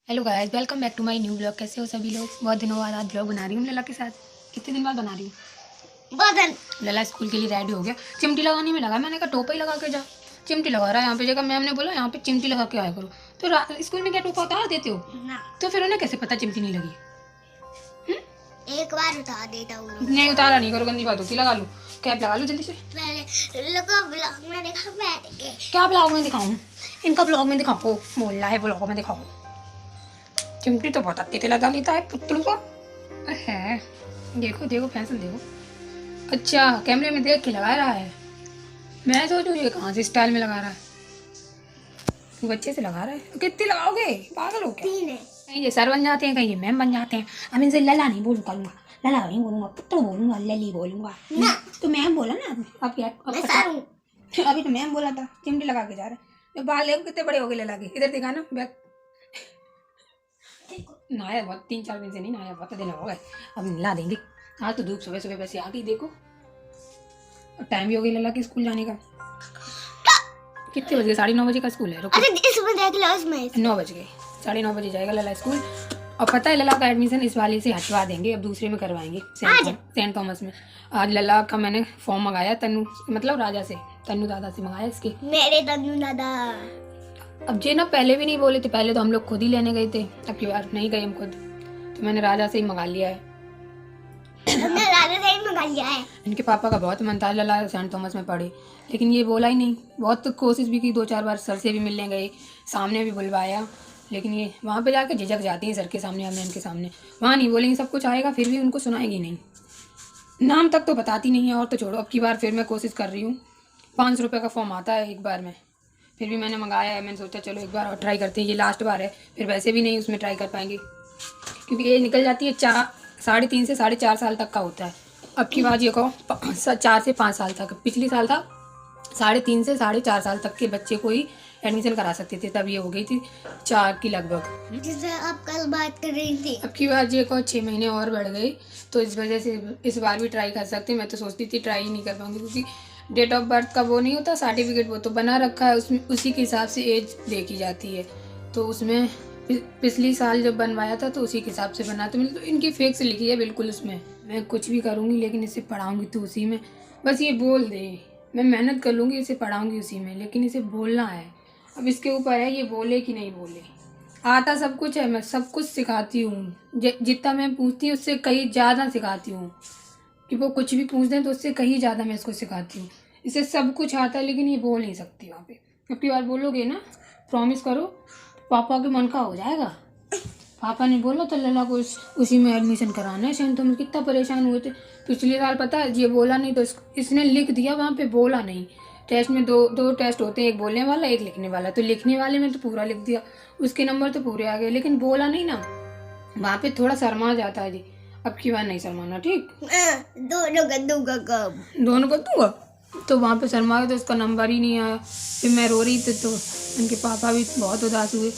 Hello guys, welcome back to my new blog. कैसे हो सभी लोग? बहुत दिनों बाद आज ब्लॉग बना रही हूँ लला के साथ। कितने दिन बाद बना रही हूँ? बहुत दिन। लला स्कूल के लिए रेडी हो गया, चिमटी लगाने में लगा। मैंने कहा टोपा ही लगा के जा, चिमटी लगा रहा है यहाँ पे जगह। मैम ने बोला यहाँ पे चिमटी लगा के आया करो। तो स्कूल में क्या टोपा उतार देते हो ना? तो फिर उन्हें कैसे पता चिमटी नहीं लगी? एक बार उतार देता हूँ। नहीं उतारा नहीं करो, गंदी बात होती। लगा लो, कैप लगा लो जल्दी से। ब्लॉग में दिखा, क्या ब्लॉग में दिखाऊँ? इनका ब्लॉग में दिखाओ, बोल रहा है ब्लॉग में दिखाओ। चिमटी तो बहुत अच्छी लगा लेता है पुतलू का है। देखो देखो फैशन देखो। अच्छा कैमरे में देख के लगा रहा है। मैं सोचूं ये कहाँ से स्टाइल में लगा रहा है। बच्चे से लगा रहा है। कितनी लगाओगे? पागल हो क्या? कहीं ये सर बन जाते हैं, कहीं ये मैम बन जाते हैं। अब इनसे लला नहीं बोलूँ करूँगा, लला नहीं बोलूँगा, पुत्र बोलूँगा, लली बोलूँगा। तो मैम बोला ना। अब क्या अभी तो मैम बोला था चिमटी लगा के जा रहा है। बाल देखो कितने बड़े हो गए लला के। इधर दिखा ना बैग। नहाया बहुत, 3-4 दिन से नहीं नहाया, बहुत दिन हो गए। अब नला देंगे। आज तो धूप सुबह सुबह वैसे आ गई देखो। और टाइम भी हो गया लला के स्कूल जाने का। कितने बज गए? 9:30 बजे का स्कूल है। रुको, 9 बज गए। 9:30 बजे जाएगा लला स्कूल। और पता है लला का एडमिशन इस वाले से हटवा देंगे, अब दूसरे में करवाएंगे, सेंट थॉमस में। आज लला का मैंने फॉर्म मंगाया, तनु मतलब राजा से, तनु दादा से मंगाया इसके। मेरे तनु दादा। अब जे ना पहले भी नहीं बोले थे, पहले तो हम लोग खुद ही लेने गए थे, अब की बार नहीं गए हम खुद। तो मैंने राजा से ही मंगा लिया है। हमने राजा से ही मंगा लिया है। इनके पापा का बहुत मन था लला सेंट थॉमस में पढ़े, लेकिन ये बोला ही नहीं। बहुत कोशिश भी की, 2-4 बार सर से भी मिलने गए, सामने भी बुलवाया, लेकिन ये वहाँ पे जाके झिझक जाती हैं सर के सामने, मैम के सामने। वहाँ नहीं बोलेंगे सब कुछ आएगा, फिर भी उनको सुनाएगी नहीं, नाम तक तो बताती नहीं है। और तो छोड़ो, अब की बार फिर मैं कोशिश कर रही हूँ। 500 रुपये का फॉर्म आता है एक बार में, फिर भी मैंने मंगाया है। मैंने सोचा चलो एक बार और ट्राई करते हैं, ये लास्ट बार है, फिर वैसे भी नहीं उसमें ट्राई कर पाएंगे, क्योंकि ये निकल जाती है 3.5 से 4.5 साल तक का होता है। अब की बात ये कहो 4 से 5 साल तक। पिछली साल था 3.5 से 4.5 साल तक के बच्चे को ही एडमिशन करा सकते थे, तब ये हो गई थी 4 की लगभग, जिससे आप कल बात कर रही थी। अब की बात ये कहो 6 महीने और बढ़ गई, तो इस वजह से इस बार भी ट्राई कर सकते। मैं तो सोचती थी ट्राई ही नहीं कर पाऊंगी, क्योंकि डेट ऑफ बर्थ का वो नहीं होता सर्टिफिकेट, वो तो बना रखा है, उसमें उसी के हिसाब से एज देखी जाती है। तो उसमें पिछली साल जब बनवाया था तो उसी के हिसाब से बना, तो मतलब इनकी फिक्स लिखी है बिल्कुल उसमें। मैं कुछ भी करूँगी लेकिन इसे पढ़ाऊँगी तो उसी में, बस ये बोल दे। मैं मेहनत कर लूँगी, इसे पढ़ाऊँगी उसी में, लेकिन इसे बोलना है। अब इसके ऊपर है ये बोले कि नहीं बोले। आता सब कुछ है, मैं सब कुछ सिखाती हूँ, जितना मैं पूछती हूँ उससे कहीं ज़्यादा सिखाती हूँ। कि वो कुछ भी पूछ दें तो उससे कहीं ज़्यादा मैं इसको सिखाती हूँ। इसे सब कुछ आता है लेकिन ये बोल नहीं सकती वहाँ पे। अब की बार बोलोगे ना, प्रॉमिस करो, पापा के मन का हो जाएगा। पापा ने बोला तो लला को उसी में एडमिशन कराना है। सेंट थॉमस कितना परेशान हुए थे पिछले साल, पता है ये बोला नहीं तो इसने लिख दिया, वहाँ पे बोला नहीं। टेस्ट में दो टेस्ट होते हैं, एक बोलने वाला एक लिखने वाला। तो लिखने वाले में तो पूरा लिख दिया, उसके नंबर तो पूरे आ गए, लेकिन बोला नहीं ना, वहाँ पे थोड़ा शर्मा जाता है जी। अब की बार नहीं शर्माना, ठीक? दोनों को दूंगा। तो वहाँ पे शर्मा गया तो उसका नंबर ही नहीं आया। फिर मैं रो रही थी तो उनके पापा भी बहुत उदास हुए।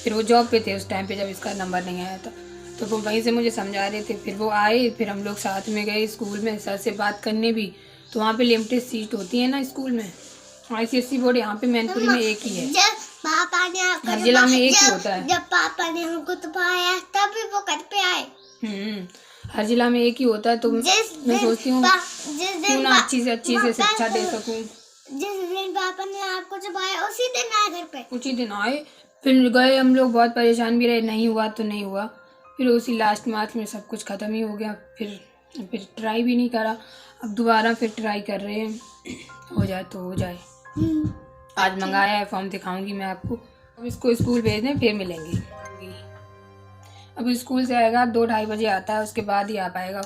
फिर वो जॉब पे थे उस टाइम पे जब इसका नंबर नहीं आया था, तो वो वहीं से मुझे समझा रहे थे। फिर वो आए, फिर हम लोग साथ में गए स्कूल में सर से बात करने भी। तो वहाँ पे लिमिटेड सीट होती है ना स्कूल में, ICSE बोर्ड यहाँ पे मैनपुरी में एक ही है, पापा ने हर जिला में एक ही होता है। जब पापा ने हमको तो पाया तभी वो घर पे आए। हर जिला में एक ही होता है। तो मैं सोचती हूँ क्यों ना अच्छी से शिक्षा दे सकूँ। जिस दिन पापा ने आपको छुपाया उसी दिन आए घर पे, उसी दिन आए। फिर गए हम लोग, बहुत परेशान भी रहे, नहीं हुआ तो नहीं हुआ। फिर उसी लास्ट मार्च में सब कुछ ख़त्म ही हो गया। फिर ट्राई भी नहीं करा, अब दोबारा फिर ट्राई कर रहे हैं, हो जाए तो हो जाए। आज मंगाया है फॉर्म, दिखाऊंगी मैं आपको। अब इसको स्कूल भेज दें फिर मिलेंगे। अब स्कूल से आएगा 2-2:30 बजे आता है, उसके बाद ही आ पाएगा।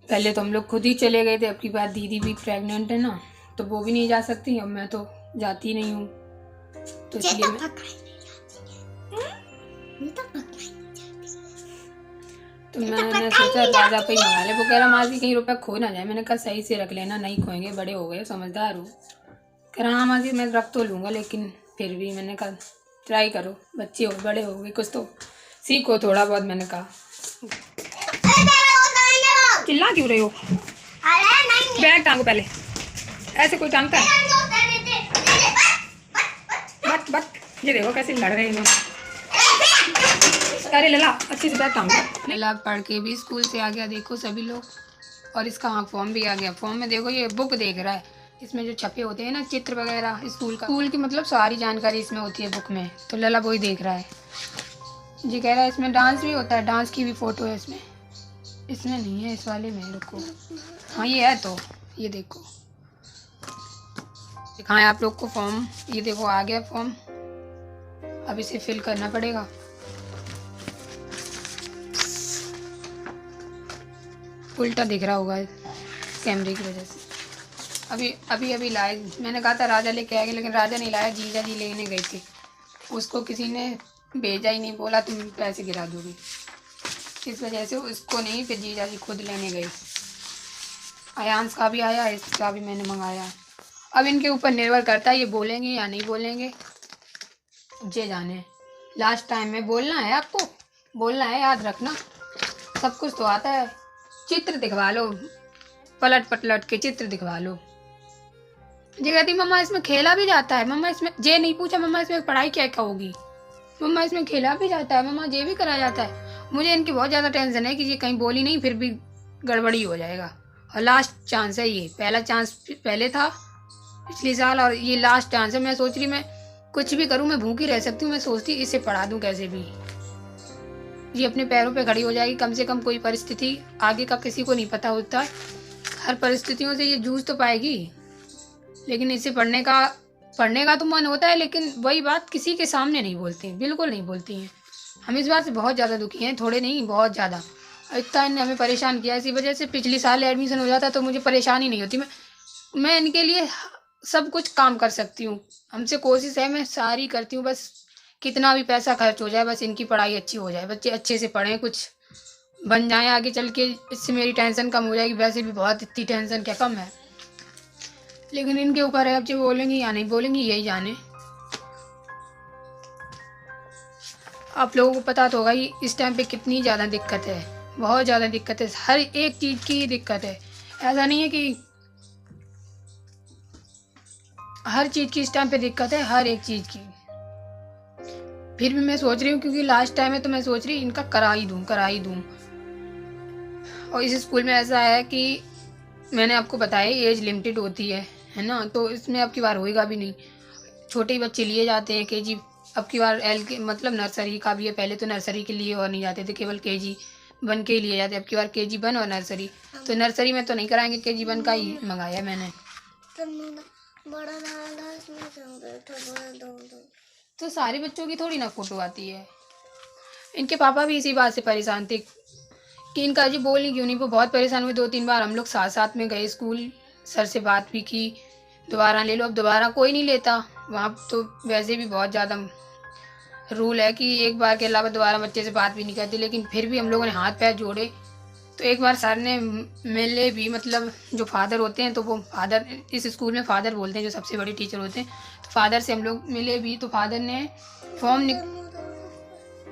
पहले तो हम लोग खुद ही चले गए थे, अब की बार दीदी भी प्रेग्नेंट है ना, तो वो भी नहीं जा सकती। अब मैं तो जाती नहीं हूँ, तो इसलिए मैंने सोचा राजा पे ही मंगा ले। वो कह रहा मासी कहीं रुपया खो ना जाए। मैंने कहा सही से रख लेना, नहीं खोएंगे, बड़े हो गए, समझदार हो। कह रहा हाँ मासी मैं रख तो लूँगा, लेकिन फिर भी मैंने कहा ट्राई करो, बच्चे हो बड़े हो गए, कुछ तो सीखो थोड़ा बहुत। मैंने कहा चिल्ला क्यों रहे हो? बैग टांगो पहले, ऐसे कोई टांगता है? बट ये देखो कैसे लड़ रहे हैं। अरे लला अच्छे से बैठ काम कर। लला पढ़ के भी स्कूल से आ गया, देखो सभी लोग। और इसका हाँ फॉर्म भी आ गया। फॉर्म में देखो ये बुक देख रहा है, इसमें जो छपे होते हैं ना चित्र वगैरह स्कूल की मतलब सारी जानकारी इसमें होती है बुक में। तो लला वही देख रहा है जी। कह रहा है इसमें डांस भी होता है, डांस की भी फ़ोटो है इसमें। इसमें नहीं है, इस वाले में रुको। हाँ ये है, तो ये देखो दिखाएं आप लोग को फॉर्म। ये देखो आ गया फॉर्म, अब इसे फिल करना पड़ेगा। उल्टा दिख रहा होगा कैमरे की वजह से। अभी लाए, मैंने कहा था राजा लेके आएंगे, लेकिन राजा नहीं लाया, जीजा जी लेने गए थे। उसको किसी ने भेजा ही नहीं, बोला तुम पैसे गिरा दोगे, इस वजह से उसको नहीं, फिर जीजा जी खुद लेने गए। अयांश का भी आया, इसका भी मैंने मंगाया। अब इनके ऊपर निर्भर करता है ये बोलेंगे या नहीं बोलेंगे, जे जाने। लास्ट टाइम में बोलना है, आपको बोलना है, याद रखना। सब कुछ तो आता है, चित्र दिखवा लो, पलट पलट के चित्र दिखवा लो। जी कहती मम्मा इसमें खेला भी जाता है, मम्मा इसमें जे नहीं पूछा, मम्मा इसमें पढ़ाई क्या क्या होगी, मम्मा इसमें खेला भी जाता है, मम्मा ये भी करा जाता है। मुझे इनकी बहुत ज़्यादा टेंशन है कि ये कहीं बोली नहीं फिर भी गड़बड़ी हो जाएगा। और लास्ट चांस है ये, पहला चांस पहले था पिछले साल, और ये लास्ट चांस है। मैं सोच रही मैं कुछ भी करूँ, मैं भूखी रह सकती हूँ, मैं सोचती इसे पढ़ा दूँ कैसे भी, ये अपने पैरों पे खड़ी हो जाएगी कम से कम। कोई परिस्थिति आगे का किसी को नहीं पता होता, हर परिस्थितियों से ये जूझ तो पाएगी। लेकिन इसे पढ़ने का तो मन होता है, लेकिन वही बात किसी के सामने नहीं बोलती, बिल्कुल नहीं बोलती हैं। हम इस बात से बहुत ज़्यादा दुखी हैं, थोड़े नहीं बहुत ज़्यादा। इतना इन्हें हमें परेशान किया, इसी वजह से पिछले साल एडमिशन हो जाता तो मुझे परेशानी नहीं होती। मैं इनके लिए सब कुछ काम कर सकती हूँ, हमसे कोशिश है, मैं सारी करती हूँ। बस कितना भी पैसा खर्च हो जाए, बस इनकी पढ़ाई अच्छी हो जाए, बच्चे अच्छे से पढ़ें, कुछ बन जाएं आगे चल के। इससे मेरी टेंशन कम हो जाएगी, वैसे भी बहुत इतनी टेंशन क्या कम है। लेकिन इनके ऊपर है, अब जो बोलेंगी या नहीं बोलेंगी यही जाने। आप लोगों को पता तो होगा ही इस टाइम पे कितनी ज़्यादा दिक्कत है, बहुत ज़्यादा दिक्कत है, हर एक चीज़ की दिक्कत है। ऐसा नहीं है कि हर चीज़ की इस टाइम पे दिक्कत है, हर एक चीज़ की। फिर भी मैं सोच रही हूँ क्योंकि लास्ट टाइम है तो मैं सोच रही इनका करा ही दूँ। और इस स्कूल में ऐसा है कि मैंने आपको बताया एज लिमिटेड होती है ना, तो इसमें अब की बार होएगा भी नहीं। छोटे ही बच्चे लिए जाते हैं केजी, अब की बार एल के मतलब नर्सरी का भी है। पहले तो नर्सरी के लिए और नहीं जाते थे, केवल केजी 1 के लिए जाते, अब की बार केजी 1 और नर्सरी। तो नर्सरी में तो नहीं कराएंगे, केजी 1 का ही मंगाया मैंने। तो सारे बच्चों की थोड़ी ना फोटो आती है। इनके पापा भी इसी बात से परेशान थे कि इनका जी बोल ही क्यों नहीं। वो बहुत परेशान हुए, 2-3 बार हम लोग साथ साथ में गए स्कूल, सर से बात भी की, दोबारा ले लो। अब दोबारा कोई नहीं लेता वहाँ, तो वैसे भी बहुत ज़्यादा रूल है कि एक बार के अलावा दोबारा बच्चे से बात भी नहीं करती। लेकिन फिर भी हम लोगों ने हाथ पैर जोड़े, तो एक बार सर ने मिले भी, मतलब जो फादर होते हैं, तो वो फादर इस स्कूल में फादर बोलते हैं, जो सबसे बड़े टीचर होते हैं, तो फादर से हम लोग मिले भी। तो फादर ने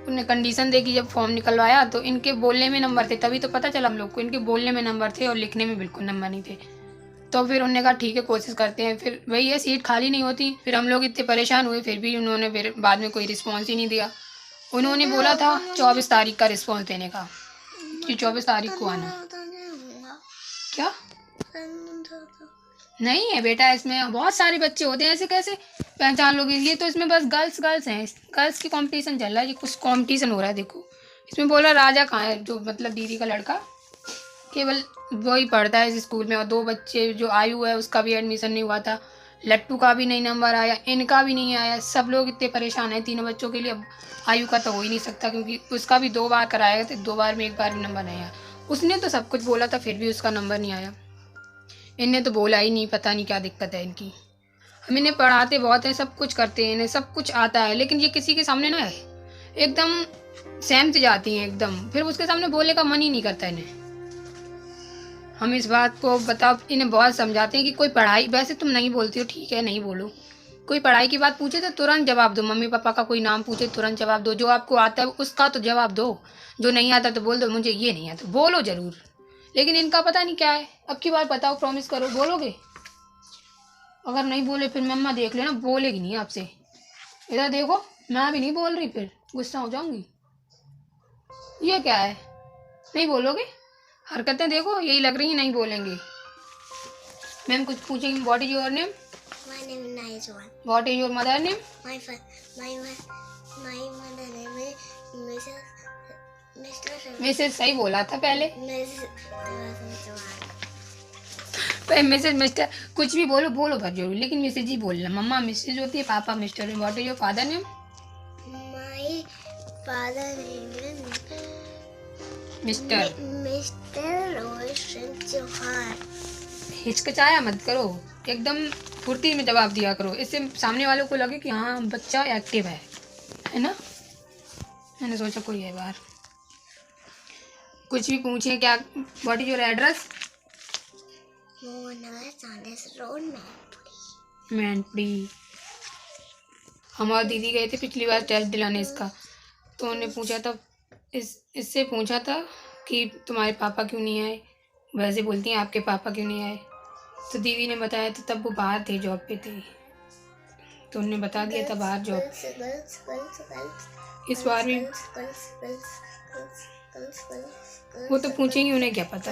उन्हें कंडीशन दे कि जब फॉर्म निकलवाया तो इनके बोलने में नंबर थे, तभी तो पता चला हम लोग को इनके बोलने में नंबर थे और लिखने में बिल्कुल नंबर नहीं थे। तो फिर उन्होंने कहा ठीक है कोशिश करते हैं। फिर वही है, सीट खाली नहीं होती। फिर हम लोग इतने परेशान हुए, फिर भी उन्होंने फिर बाद में कोई रिस्पॉन्स ही नहीं दिया। उन्होंने बोला था 24 तारीख का रिस्पॉन्स देने का, कि 24 तारीख को आना। क्या नहीं है बेटा, इसमें बहुत सारे बच्चे होते हैं, ऐसे कैसे पहचान लोगे। ये तो इसमें बस गर्ल्स हैं, गर्ल्स की कंपटीशन चल रहा है, ये कुछ कंपटीशन हो रहा है। देखो इसमें बोला राजा कहाँ है, जो मतलब दीदी का लड़का, केवल वही पढ़ता है इस स्कूल में। और 2 बच्चे, जो आयु है उसका भी एडमिशन नहीं हुआ था, लट्टू का भी नहीं नंबर आया, इनका भी नहीं आया। सब लोग इतने परेशान हैं तीनों बच्चों के लिए। अब आयु का तो हो ही नहीं सकता, क्योंकि उसका भी 2 बार कराया था, 2 बार में 1 बार भी नंबर नहीं आया। उसने तो सब कुछ बोला था, फिर भी उसका नंबर नहीं आया। इनने तो बोला ही नहीं, पता नहीं क्या दिक्कत है इनकी। हम इन्हें पढ़ाते बहुत हैं, सब कुछ करते हैं, इन्हें सब कुछ आता है, लेकिन ये किसी के सामने ना है एकदम सहमत जाती हैं एकदम, फिर उसके सामने बोलने का मन ही नहीं करता इन्हें। हम इस बात को बताओ, इन्हें बहुत समझाते हैं कि कोई पढ़ाई, वैसे तुम नहीं बोलती हो ठीक है नहीं बोलो, कोई पढ़ाई की बात पूछे तो तुरंत जवाब दो। मम्मी पापा का कोई नाम पूछे तुरंत जवाब दो। जो आपको आता है उसका तो जवाब दो, जो नहीं आता तो बोल दो मुझे ये नहीं आता, बोलो जरूर। लेकिन इनका पता नहीं क्या है। अब की बार बताओ, प्रॉमिस करो बोलोगे। अगर नहीं बोले फिर मम्मा देख लेना, बोलेगी नहीं आपसे। इधर देखो, मैं भी नहीं बोल रही, फिर गुस्सा हो जाऊंगी। ये क्या है, नहीं बोलोगे? हरकतें देखो यही लग रही है, नहीं बोलेंगे। मैम कुछ पूछेंगे, what is your name? My name is Naizwan. What is your mother name? My mother name is Mr. Mrs सही बोला था पहले, Mrs. मिसेज मिस्टर कुछ भी बोलो बोलो पर जरूर, लेकिन मिसेज ही बोलना। मम्मा मिसेज होती है, पापा mister. What is your father name? My father name is mister. Mr. Roshan Chauhan. हिचकिचाया मत करो, एकदम फुर्ती में जवाब दिया करो, इससे सामने वालों को लगे कि हाँ बच्चा एक्टिव है ना। मैंने सोचा कोई है बाहर, कुछ भी पूछे क्या। What is your address? Mohannagar Chandes road Mainpuri. हम और दीदी गए थे पिछली बार टेस्ट दिलाने इसका, तो उन्होंने पूछा था, इससे पूछा था कि तुम्हारे पापा क्यों नहीं आए। वैसे बोलती हैं आपके पापा क्यों नहीं आए, तो दीदी ने बताया था तब वो बाहर थे, जॉब पे थे, तो उन्होंने बता दिया था बाहर जॉब। इस बार भी वो तो पूछेंगे, उन्हें क्या पता।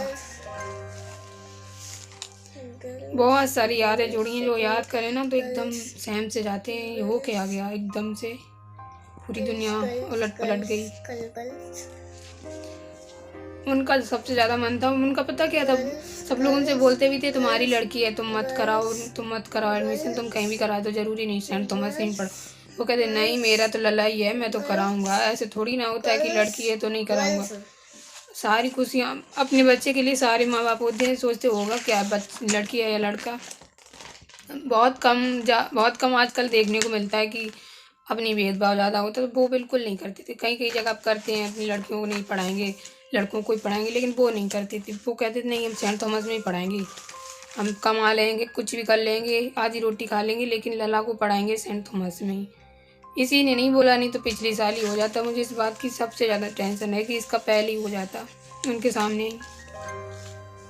बहुत सारी यादें जुड़ी हैं, जो याद करें ना तो एकदम सहम से जाते हैं, ये हो के आ गया एकदम से, पूरी दुनिया उलट पलट गई। उनका सबसे ज़्यादा मन था, उनका पता क्या था, सब लोग उनसे बोलते भी थे तुम्हारी लड़की है, तुम मत कराओ एडमिशन, तुम कहीं भी करा दो, ज़रूरी नहीं सेंट थॉमस में ही पढ़ो। वो कहते नहीं मेरा तो लला ही है, मैं तो कराऊंगा। ऐसे थोड़ी ना होता है कि लड़की है तो नहीं कराऊंगा। सारी खुशियाँ अपने बच्चे के लिए सारे माँ बाप होते हैं, सोचते होगा क्या लड़की है या लड़का। बहुत कम आजकल देखने को मिलता है कि अपनी भेदभाव ज़्यादा होता है, तो वो बिल्कुल नहीं करते थे। कई जगह आप करते हैं, अपनी लड़कियों को नहीं पढ़ाएंगे, लड़कों को ही पढ़ाएंगे, लेकिन वो नहीं करती थी। वो कहते थे नहीं हम सेंट थॉमस में ही पढ़ाएंगे, हम कमा लेंगे, कुछ भी कर लेंगे, आधी रोटी खा लेंगे, लेकिन लला को पढ़ाएंगे सेंट थॉमस में ही। इसी ने नहीं बोला, नहीं तो पिछले साल ही हो जाता। मुझे इस बात की सबसे ज़्यादा टेंशन है कि इसका पहले ही हो जाता उनके सामने ही।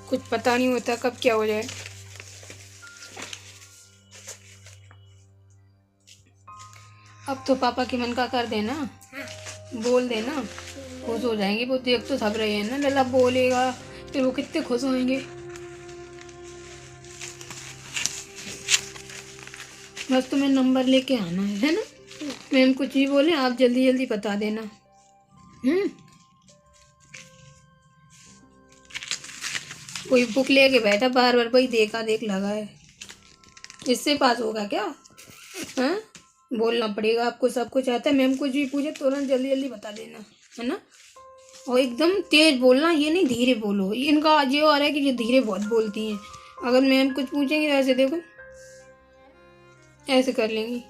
कुछ पता नहीं होता कब क्या हो जाए। अब तो पापा के मन का कर देना, बोल देना, खुश हो जाएंगे। वो देख तो सब रहे हैं ना, लला बोलेगा फिर वो कितने खुश होंगे। बस तुम्हें नंबर लेके आना है ना। मैम कुछ भी बोले आप जल्दी जल्दी बता देना। कोई बुक लेके बैठा बार बार, भाई देखा देख लगा है, इससे पास होगा क्या? हाँ बोलना पड़ेगा आपको, सब कुछ आता है। मैम कुछ भी पूछे तुरंत जल्दी जल्दी बता देना, है ना। और एकदम तेज बोलना, ये नहीं धीरे बोलो। इनका आज ये हो रहा है कि ये धीरे बहुत बोलती हैं। अगर मैम कुछ पूछेंगे तो ऐसे देखो, ऐसे कर लेंगी।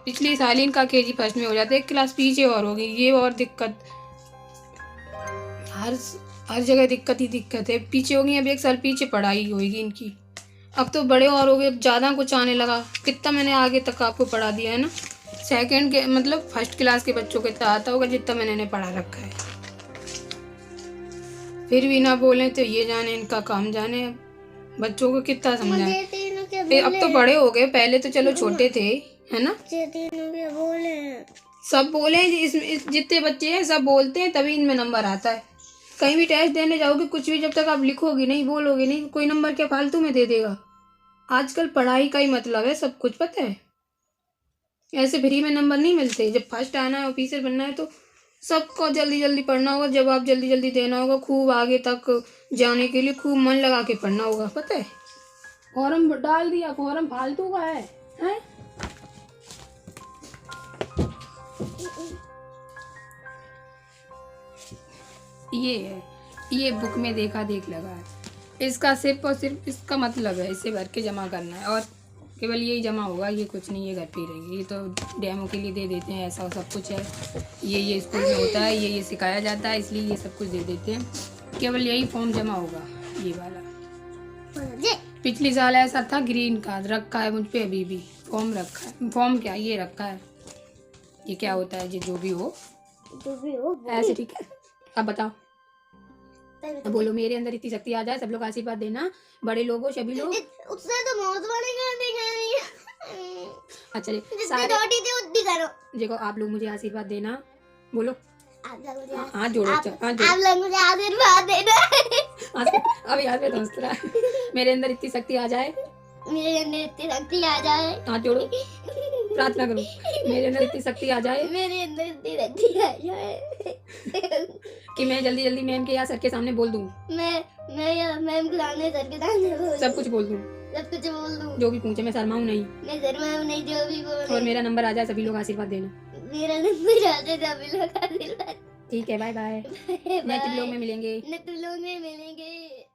पिछली साल इनका केजी फर्स्ट में हो जाता है, एक क्लास पीछे और होगी। ये और दिक्कत, हर जगह दिक्कत ही दिक्कत है। पीछे होगी, अब एक साल पीछे पढ़ाई होगी इनकी। अब तो बड़े और हो गए, अब ज़्यादा कुछ आने लगा। कितना मैंने आगे तक आपको पढ़ा दिया है ना। सेकंड के मतलब फर्स्ट क्लास के बच्चों को इतना आता होगा जितना मैंने इन्हें पढ़ा रखा है। फिर भी ना बोलें तो ये जाने, इनका काम जाने। बच्चों को कितना समझाएं। अब तो बड़े हो गए, पहले तो चलो छोटे थे, है ना। सब बोले, जितने बच्चे हैं सब बोलते हैं, तभी इनमें नंबर आता है। कहीं भी टेस्ट देने जाओगे, कुछ भी जब तक आप लिखोगे नहीं, बोलोगे नहीं, कोई नंबर क्या फालतू में दे देगा। आजकल पढ़ाई का ही मतलब है, सब कुछ पता है। ऐसे फ्री में नंबर नहीं मिलते। जब फर्स्ट आना है, ऑफिसर बनना है, तो सबको जल्दी जल्दी पढ़ना होगा, जवाब जल्दी जल्दी देना होगा, खूब आगे तक जाने के लिए खूब मन लगा के पढ़ना होगा, पता है। फॉर्म डाल दिया, फॉर्म फालतू का है? ये है, ये बुक में देखा देख लगा है। इसका सिर्फ और सिर्फ इसका मतलब है इसे भर के जमा करना है, और केवल यही जमा होगा, ये कुछ नहीं, ये घर पे ही रहेंगे। ये तो डेमो के लिए दे देते हैं, ऐसा सब कुछ है। ये स्कूल में होता है, ये सिखाया जाता है, इसलिए ये सब कुछ दे देते हैं। केवल यही फॉर्म जमा होगा, ये वाला। पिछले साल ऐसा था, ग्रीन कार्ड रखा है मुझ पे, अभी भी फॉर्म रखा है। फॉर्म क्या ये रखा है, ये क्या होता है, जो भी हो ऐसे, ठीक है। अब बताओ, बोलो मेरे अंदर इतनी शक्ति आ जाए, सब लोग आशीर्वाद देना, बड़े लोगों सभी लोग। उससे तो बहुत बड़ी गलती करी है। अच्छा जी जितनी सारे छोटी थी उतनी करो। देखो आप लोग मुझे आशीर्वाद देना, बोलो आप लोग मुझे हाथ जोड़ो, आप हाथ जोड़ो। आप लोग मुझे आशीर्वाद देना। अभी याद में तो हंस रहा है। मेरे अंदर इतनी शक्ति आ जाए, मेरे अंदर इतनी शक्ति आ जाए। हाथ जोड़ो, प्रार्थना करो, मेरे अंदर इतनी शक्ति आ जाए मेरे अंदर इतनी शक्ति आ जाए कि मैं जल्दी जल्दी मैम के या सर के सामने बोल दूं, मैं मैम को सामने सर के सामने बोल सब कुछ बोल दूं, सब कुछ बोल दूं। जो भी पूछे मैं शर्माऊं नहीं, मैं शर्माऊं नहीं, जो भी बोले। और मेरा नंबर आ जाए सभी लोग आशीर्वाद देना। मेरा नंबर आ जाए, सभी लोग आशीर्वाद। ठीक है, बाय बाय, नेक्स्ट ब्लॉग में मिलेंगे। नेक्स्ट ब्लॉग में मिलेंगे।